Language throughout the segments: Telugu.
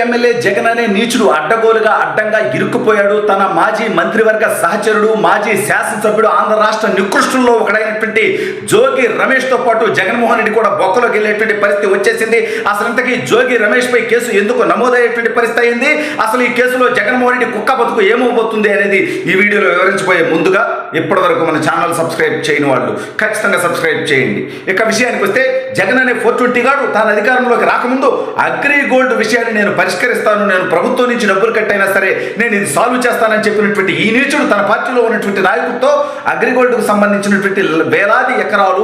ఎమ్మెల్యే జగన్ అనే నీచుడు అడ్డంగా ఇరుక్కుపోయాడు. తన మాజీ మంత్రివర్గ సహచరుడు, మాజీ శాసనసభ్యుడు, ఆంధ్ర రాష్ట్ర నికృష్టుల్లో ఒకడైనటువంటి జోగి రమేష్తో పాటు జగన్మోహన్ రెడ్డి కూడా బొక్కలోకి వెళ్ళేటువంటి పరిస్థితి వచ్చేసింది. అసలు ఇంతకీ జోగి రమేష్ పై కేసు ఎందుకు నమోదయ్యేటువంటి పరిస్థితి అయింది? అసలు ఈ కేసులో జగన్మోహన్ రెడ్డి కుక్క బతుకు ఏమవుతుంది అనేది ఈ వీడియోలో వివరించబోయే ముందుగా ఇప్పటి వరకు మన ఛానల్ సబ్స్క్రైబ్ చేయని వాళ్ళు ఖచ్చితంగా సబ్స్క్రైబ్ చేయండి. ఇక విషయానికి వస్తే, జగన్ అనే 420 గాడు తాను అధికారంలోకి రాకముందు అగ్రిగోల్డ్ విషయాన్ని నేను పరిష్కరిస్తాను, నేను ప్రభుత్వం నుంచి డబ్బులు కట్టైనా సరే నేను ఇది సాల్వ్ చేస్తానని చెప్పినటువంటి ఈ నీచుడు తన పార్టీలో ఉన్నటువంటి నాయకులతో అగ్రిగోల్డ్కు సంబంధించినటువంటి వేలాది ఎకరాలు,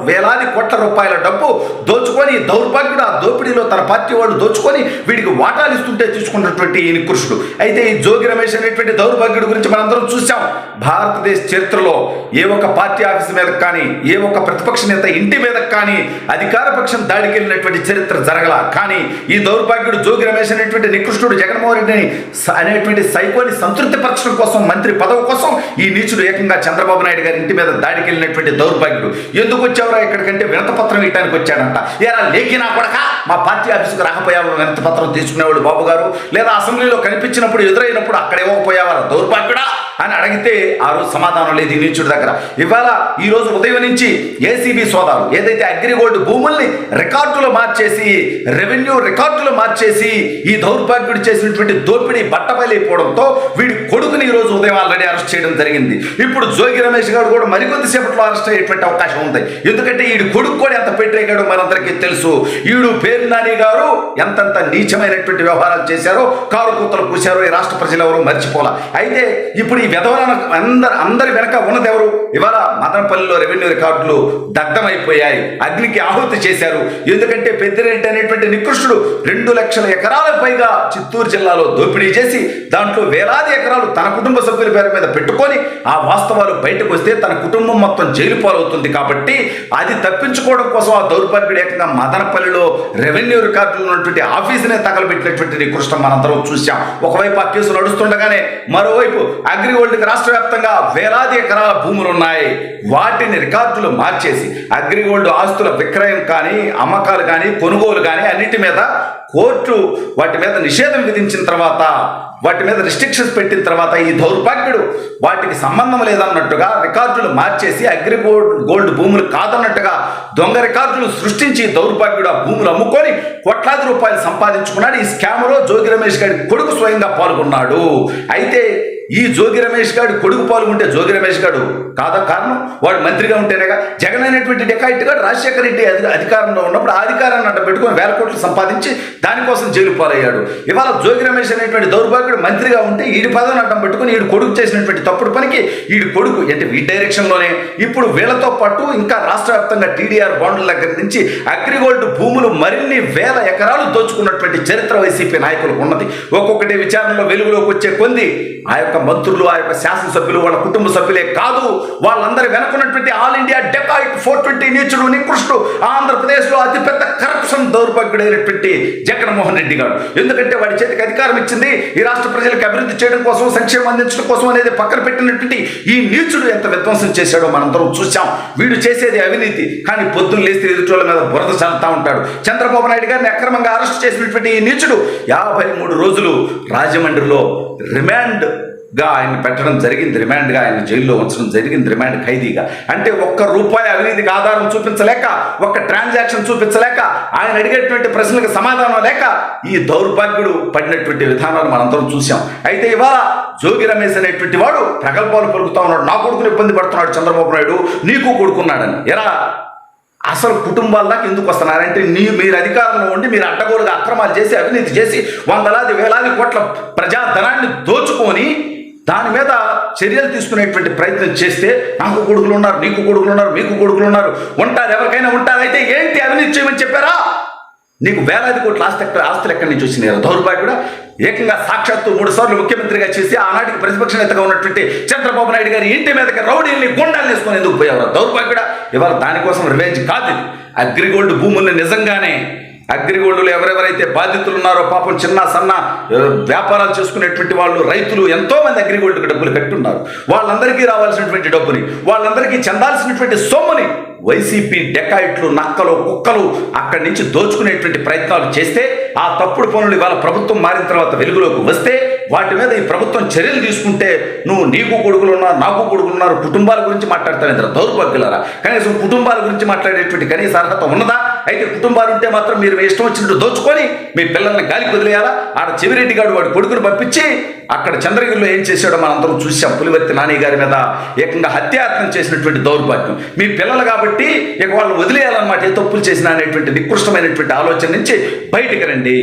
వేలాది కోట్ల రూపాయల డబ్బు దోచుకొని దౌర్భాగ్యుడు ఆ దోపిడీలో తన పార్టీ వాళ్ళు దోచుకొని వీడికి వాటాలు ఇస్తుంటే చూసుకున్నటువంటి ఈ నికృష్టుడు. అయితే ఈ జోగి రమేష్ అనేటువంటి దౌర్భాగ్యుడి గురించి మనందరం చూసాం. భారతదేశ చరిత్రలో ఏ ఒక్క పార్టీ ఆఫీస్ మీద కానీ, ఏ ఒక్క ప్రతిపక్ష నేత ఇంటి మీద కానీ అధికార పక్షం దాడికి వెళ్ళినటువంటి చరిత్ర జరగల. కానీ ఈ దౌర్భాగ్యుడు జోగి రమేష్ అనేటువంటి నికృష్టుడు జగన్మోహన్ రెడ్డిని అనేటువంటి సైకోని సంతృప్తిపరచడం కోసం, మంత్రి పదవి కోసం ఈ నీచుడు ఏకంగా చంద్రబాబు నాయుడు గారి ఇంటి మీద దాడికి వెళ్ళినటువంటి దౌర్భాగ్యుడు. ఎందుకు వచ్చావురా ఇక్కడికంటే వినతపత్రం ఇవ్వడానికి వచ్చాడంట. ఏరా లేకినా కొడక, మా పార్టీ ఆఫీసుకు రాకపోయావు వినతపత్రం తీసుకునేవాడు బాబు గారు, లేదా అసెంబ్లీలో కనిపించినప్పుడు ఎదురైనప్పుడు అక్కడ ఇవ్వకపోయావారా దౌర్భాగ్యుడా అని అడిగితే ఆ రోజు సమాధానం లేదు ఈ నీచుడి దగ్గర. ఇవాళ ఈ రోజు ఉదయం నుంచి ఏసీబీ సోదాలు ఏదైతే అగ్రిగోల్డ్ భూముల్ని రికార్డులు మార్చేసి, రెవెన్యూ రికార్డులు మార్చేసి ఈ దౌర్భాగ్యుడు చేసినటువంటి దోపిడీ బట్టబయలైపోవడంతో వీడి కొడుకుని ఈ రోజు ఉదయం ఆల్రెడీ అరెస్ట్ చేయడం జరిగింది. ఇప్పుడు జోగి రమేష్ గారు కూడా మరికొద్ది సేపట్లో అరెస్ట్ అయ్యేటువంటి అవకాశం ఉంది. ఎందుకంటే ఈడు కొడుకు కూడా ఎంత పెట్టేగాడో మనందరికీ తెలుసు. ఈడు పేరు నాని గారు ఎంతంత నీచమైనటువంటి వ్యవహారాలు చేశారో, కారు కూతలు పూశారో ఈ రాష్ట్ర ప్రజలు ఎవరు మర్చిపోలా. అయితే ఇప్పుడు ఈ విధవలను అందరి వెనక ఉన్నది ఎవరు? ఇవాళ మదనపల్లిలో రెవెన్యూ రికార్డులు దగ్ధమైపోయాయి, అగ్నికి ఆహుతి చేశారు. ఎందుకంటే పెద్దిరెడ్డి అనేటువంటి నికృష్టుడు 2 లక్షల ఎకరాలకు పైగా చిత్తూరు జిల్లాలో దోపిడీ చేసి దాంట్లో వేలాది ఎకరాలు తన కుటుంబ సభ్యుల పేరు మీద పెట్టుకొని ఆ వాస్తవాలు బయటకు వస్తే తన కుటుంబం మొత్తం జైలు పాలవుతుంది. కాబట్టి అది తప్పించుకోవడం కోసం ఆ దౌర్భాగ్యుడు ఏకంగా మదనపల్లిలో రెవెన్యూ రికార్డులు ఉన్నటువంటి ఆఫీసునే తగలబెట్టినటువంటి నికృష్టం మనందరం చూశాం. ఒకవైపు ఆ కేసు నడుస్తుండగానే మరోవైపు అగ్రిగోల్డ్కి రాష్ట్ర వ్యాప్తంగా వేలాది ఎకరాల భూములు ఉన్నాయి. వాటిని రికార్డులు మార్చేసి అగ్రిగోల్డ్ ఆస్తుల విక్రయం కానీ, అమ్మకాలు కానీ, కొనుగోలు కానీ అన్నిటి మీద కోర్టు వాటి మీద నిషేధం విధించిన తర్వాత, వాటి మీద రిస్ట్రిక్షన్స్ పెట్టిన తర్వాత ఈ దౌర్భాగ్యుడు వాటికి సంబంధం లేదన్నట్టుగా రికార్డులు మార్చేసి అగ్రిగోల్డ్ భూములు కాదన్నట్టుగా దొంగ రికార్డులు సృష్టించి దౌర్భాగ్యుడు ఆ భూములు అమ్ముకొని కోట్లాది రూపాయలు సంపాదించుకున్నాడు. ఈ స్కామ్లో జోగి రమేష్ గారి కొడుకు స్వయంగా పాల్గొన్నాడు. అయితే ఈ జోగి రమేష్ గారు కొడుకు పాల్గొంటే జోగి రమేష్ గారు కాదా కారణం? వాడు మంత్రిగా ఉంటేనేగా. జగన్ అనేటువంటి డెకాయిట్ గారు రాజశేఖర రెడ్డి అధికారంలో ఉన్నప్పుడు ఆ అధికారాన్ని అడ్డ పెట్టుకొని వేల కోట్లు సంపాదించి దానికోసం జైలు పాలయ్యాడు. ఇవాళ జోగి రమేష్ అనేటువంటి దౌర్భాగ్యుడు మంత్రిగా ఉంటే ఈడి పదవిని అడ్డం పెట్టుకుని ఈడు కొడుకు చేసినటువంటి తప్పుడు పనికి ఈడు కొడుకు అంటే ఈ డైరెక్షన్లోనే ఇప్పుడు వీళ్ళతో పాటు ఇంకా రాష్ట్ర వ్యాప్తంగా టీడీఆర్ బాండ్ల దగ్గర నుంచి అగ్రిగోల్డ్ భూములు మరిన్ని వేల ఎకరాలు దోచుకున్నటువంటి చరిత్ర వైసీపీ నాయకులకు ఉన్నది. ఒక్కొక్కటి విచారణలో వెలుగులోకి వచ్చే కొంది ఆ యొక్క మంత్రులు, ఆ యొక్క శాసనసభ్యులు, వాళ్ళ కుటుంబ సభ్యులే కాదు, వాళ్ళందరూ వెనుకున్నటువంటి ఆల్ ఇండియా డెకాయిట్ 420 నీచుడు నికృష్టుడు ఆంధ్రప్రదేశ్లో అతిపెద్ద కరప్షన్ దౌర్భాగ్యుడైనటువంటి జగన్మోహన్ రెడ్డి గారు. ఎందుకంటే వాడి చేతికి అధికారం ఇచ్చింది ఈ రాష్ట్ర ప్రజలకు అభివృద్ధి చేయడం కోసం, సంక్షేమం అందించడం కోసం అనేది పక్కన పెట్టినటువంటి ఈ నీచుడు ఎంత విధ్వంసం చేశాడో మనందరం చూసాం. వీడు చేసేది అవినీతి, కానీ పొద్దున్న లేస్తే ఎదుటోళ్ళ మీద బురద చల్లుతా ఉంటాడు. చంద్రబాబు నాయుడు గారిని అక్రమంగా అరెస్ట్ చేసినటువంటి ఈ నీచుడు 53 రోజులు రాజమండ్రిలో రిమాండ్గా ఆయన పెట్టడం జరిగింది. రిమాండ్గా ఆయన జైల్లో ఉంచడం జరిగింది, రిమాండ్ ఖైదీగా. అంటే ₹1 అవినీతికి ఆధారం చూపించలేక, ఒక్క ట్రాన్సాక్షన్ చూపించలేక, ఆయన అడిగేటువంటి ప్రశ్నలకు సమాధానం లేక ఈ దౌర్భాగ్యుడు పడినటువంటి విధానాలు మనందరం చూసాం. అయితే ఇవాళ జోగి రమేష్ అనేటువంటి వాడు ప్రగల్భాలు పలుకుతా ఉన్నాడు. నా కొడుకుని ఇబ్బంది పడుతున్నాడు చంద్రబాబు నాయుడు, నీకు కొడుకున్నాడని. ఎరా అసలు కుటుంబాల్లోకి ఎందుకు వస్తున్నారంటే మీరు అధికారంలో ఉండి మీరు అడ్డగోలుగా అక్రమాలు చేసి, అవినీతి చేసి, వందలాది వేలాది కోట్ల ప్రజాధనాన్ని దోచుకొని దాని మీద చర్యలు తీసుకునేటువంటి ప్రయత్నం చేస్తే నాకు కొడుకులు ఉన్నారు, నీకు కొడుకులు ఉన్నారు, మీకు కొడుకులు ఉన్నారు, ఉంటారు, ఎవరికైనా ఉంటారు. అయితే ఏంటి అవినీతి చేయమని చెప్పారా? నీకు వేలాది కోట్ల ఆస్తులు ఎక్కడి నుంచి వచ్చినాయి దౌర్భాగ్యుడా? ఏకంగా సాక్షాత్తు 3 సార్లు ముఖ్యమంత్రిగా చేసి ఆనాటికి ప్రతిపక్ష నేతగా ఉన్నటువంటి చంద్రబాబు నాయుడు గారి ఇంటి మీదకి రౌడీల్ని గుండాలు వేసుకొని ఎందుకు పోయేవారు దౌర్భాగ్యుడా? ఇవాళ దానికోసం రివెంజ్ కాదు ఇది. అగ్రిగోల్డ్ భూముల్ని నిజంగానే అగ్రిగోల్డ్లు ఎవరెవరైతే బాధితులు ఉన్నారో పాపం చిన్న సన్న వ్యాపారాలు చేసుకునేటువంటి వాళ్ళు, రైతులు ఎంతో మంది అగ్రిగోల్డ్కి డబ్బులు కట్టున్నారు. వాళ్ళందరికీ రావాల్సినటువంటి డబ్బుని, వాళ్ళందరికీ చెందాల్సినటువంటి సొమ్ముని వైసీపీ డెకాయిట్లు, నక్కలు, కుక్కలు అక్కడి నుంచి దోచుకునేటువంటి ప్రయత్నాలు చేస్తే, ఆ తప్పుడు పనులు ఇవాళ ప్రభుత్వం మారిన తర్వాత వెలుగులోకి వస్తే వాటి మీద ఈ ప్రభుత్వం చర్యలు తీసుకుంటే నీకు కొడుకులు ఉన్నారు, నాకు కొడుకులు ఉన్నారు, కుటుంబాల గురించి మాట్లాడతాను. ఇంత దౌర్భాగ్యులారా, కనీసం కుటుంబాల గురించి మాట్లాడేటువంటి కనీస అర్హత ఉన్నదా? అయితే కుటుంబాలు ఉంటే మాత్రం మీరు ఇష్టం వచ్చినట్టు దోచుకొని మీ పిల్లల్ని గాలికి వదిలేయాలా? ఆడ చెవిరెడ్డి గారు వాడి కొడుకును పంపించి అక్కడ చంద్రగిరిలో ఏం చేశాడో మనందరం చూసాం. పులివర్తి నాని గారి మీద ఏకంగా హత్యాయత్నం చేసినటువంటి దౌర్భాగ్యం. మీ పిల్లలు కాబట్టి ఇక వాళ్ళు వదిలేయాలన్నమాట, ఏ తప్పులు చేసినా అనేటువంటి నికృష్టమైనటువంటి ఆలోచన నుంచి బయటికి రండి.